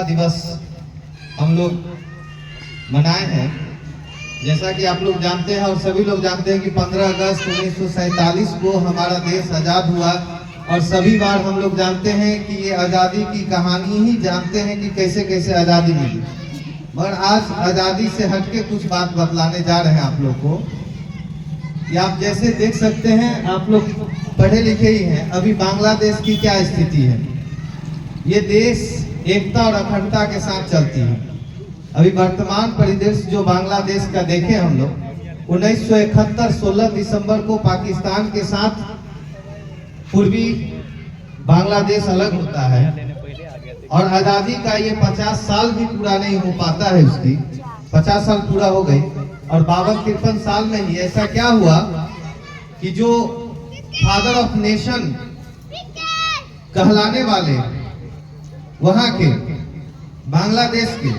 दिवस हम लोग मनाए हैं। जैसा कि आप लोग जानते हैं और सभी लोग जानते हैं कि 15 अगस्त 1947 को हमारा देश आज़ाद हुआ और सभी बार हम लोग जानते हैं कि ये आज़ादी की कहानी ही जानते हैं कि कैसे कैसे आज़ादी मिली। मगर आज आज़ादी से हटके कुछ बात बतलाने जा रहे हैं आप लोग को कि आप जैसे देख सकते हैं, आप लोग पढ़े लिखे ही हैं, अभी बांग्लादेश की क्या स्थिति है। ये देश एकता और अखंडता के साथ चलती है। अभी वर्तमान परिदृश्य जो बांग्लादेश का देखें हम लोग, 1971 16 दिसंबर को पाकिस्तान के साथ पूर्वी बांग्लादेश अलग होता है और आज़ादी का ये 50 साल भी पूरा नहीं हो पाता है। उसकी 50 साल पूरा हो गई और 52-53 साल में ही ऐसा क्या हुआ कि जो फादर ऑफ नेशन कहलाने वाले वहां के बांग्लादेश के,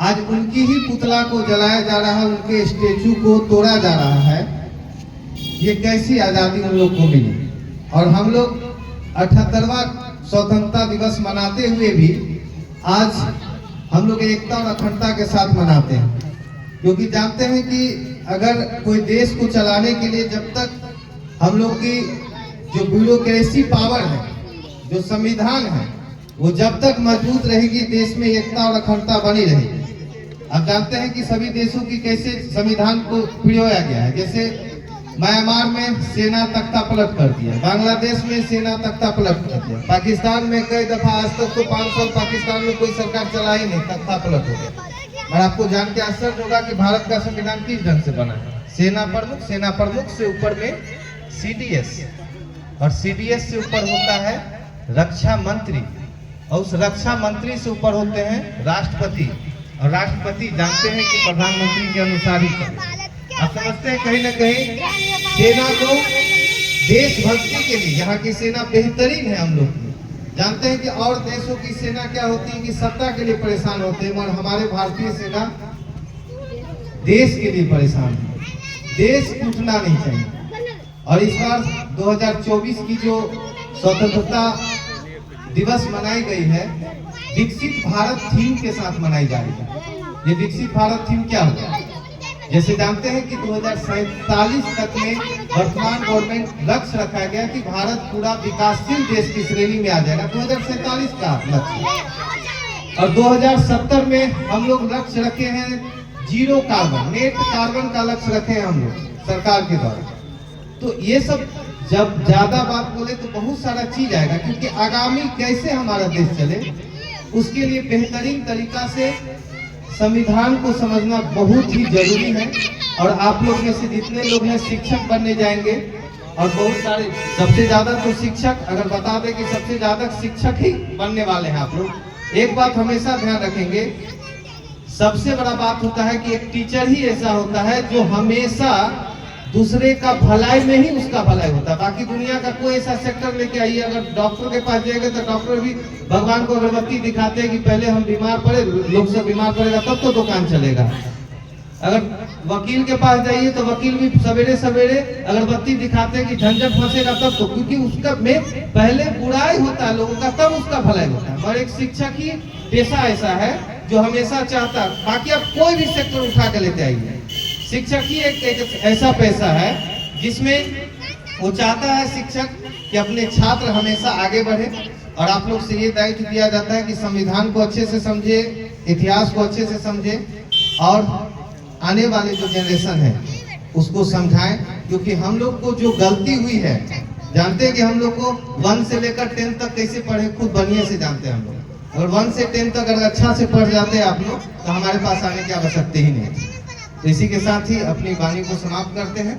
आज उनकी ही पुतला को जलाया जा रहा है, उनके स्टेचू को तोड़ा जा रहा है। ये कैसी आज़ादी उन लोग को मिली। और हम लोग 78वां स्वतंत्रता दिवस मनाते हुए भी आज हम लोग एकता और अखंडता के साथ मनाते हैं, क्योंकि जानते हैं कि अगर कोई देश को चलाने के लिए जब तक हम लोग की जो ब्यूरोक्रेसी पावर है, जो संविधान है, वो जब तक मजबूत रहेगी, देश में एकता और अखंडता बनी रहेगी। आप जानते हैं कि सभी देशों की कैसे संविधान को पिरोया गया है। जैसे म्यांमार में सेना तख्ता पलट कर दिया, बांग्लादेश में सेना तख्ता पलट कर दिया, पाकिस्तान में कई दफा, आज तक तो 5 साल पाकिस्तान में कोई सरकार चला ही नहीं, तख्ता पलट हो गया। और आपको जान के आश्चर्य होगा कि भारत का संविधान किस ढंग से बना है। सेना प्रमुख से ऊपर में CDS और CDS से ऊपर होता है रक्षा मंत्री और उस रक्षा मंत्री से ऊपर होते हैं राष्ट्रपति और राष्ट्रपति जानते हैं कि प्रधानमंत्री के अनुसार ही चले। आप समझते हैं कहीं ना कहीं सेना को देशभक्ति के लिए यहाँ की सेना बेहतरीन है। हम लोग जानते हैं कि और देशों की सेना क्या होती है कि सत्ता के लिए परेशान होते हैं, मगर हमारे भारतीय सेना देश के लिए परेशान है। देश टूटना नहीं चाहिए। और इस बार 2024 की जो स्वतंत्रता दिवस मनाई गई है, विकसित भारत थीम के साथ मनाई जा रही है। ये विकसित भारत थीम क्या होगा? जैसे जानते हैं कि 2047 तक में वर्तमान गवर्नमेंट लक्ष्य रखा गया कि भारत पूरा विकासशील देश की श्रेणी में आ जाएगा, 2047 का लक्ष्य। और 2070 में हम लोग लक्ष्य रखे हैं जीरो कार्बन, नेट कार्बन का लक्ष्य रखे हैं हम लोग सरकार के द्वारा। तो ये सब जब ज्यादा बात बोले तो बहुत सारा चीज आएगा, क्योंकि आगामी कैसे हमारा देश चले उसके लिए बेहतरीन तरीका से संविधान को समझना बहुत ही जरूरी है। और आप लोग में से जितने लोग हैं शिक्षक बनने जाएंगे और बहुत सारे, सबसे ज्यादा तो शिक्षक, अगर बता दें कि सबसे ज्यादा शिक्षक ही बनने वाले हैं आप लोग। एक बात हमेशा ध्यान रखेंगे, सबसे बड़ा बात होता है कि एक टीचर ही ऐसा होता है जो हमेशा दूसरे का भलाई में ही उसका भलाई होता है। बाकी दुनिया का कोई ऐसा सेक्टर लेके आइए, अगर डॉक्टर के पास जाएगा तो डॉक्टर भी भगवान को अगरबत्ती दिखाते हैं कि पहले हम बीमार पड़े, लोग सब बीमार पड़ेगा तब तो दुकान चलेगा। अगर वकील के पास जाइए तो वकील भी सवेरे सवेरे अगरबत्ती दिखाते हैं कि झंझट फंसेगा तब तो, क्योंकि उसका में पहले बुराई होता है लोगों का, तब उसका भलाई होता है। और एक शिक्षक ही पेशा ऐसा है जो हमेशा चाहता है, बाकी आप कोई भी सेक्टर उठा के लेते आइए, शिक्षक ही एक ऐसा पैसा है जिसमें वो चाहता है शिक्षक कि अपने छात्र हमेशा आगे बढ़े। और आप लोग से ये दायित्व दिया जाता है कि संविधान को अच्छे से समझे, इतिहास को अच्छे से समझे और आने वाले जो जनरेशन है उसको समझाएं। क्योंकि हम लोग को जो गलती हुई है, जानते हैं कि हम लोग को 1 से लेकर 10 तक कैसे पढ़े, खुद बढ़िया से जानते हैं हम लोग। अगर 1 से 10 तक अगर अच्छा से पढ़ जाते हैं आप लोग तो हमारे पास आने की आवश्यकता ही नहीं है। इसी के साथ ही अपनी वाणी को समाप्त करते हैं।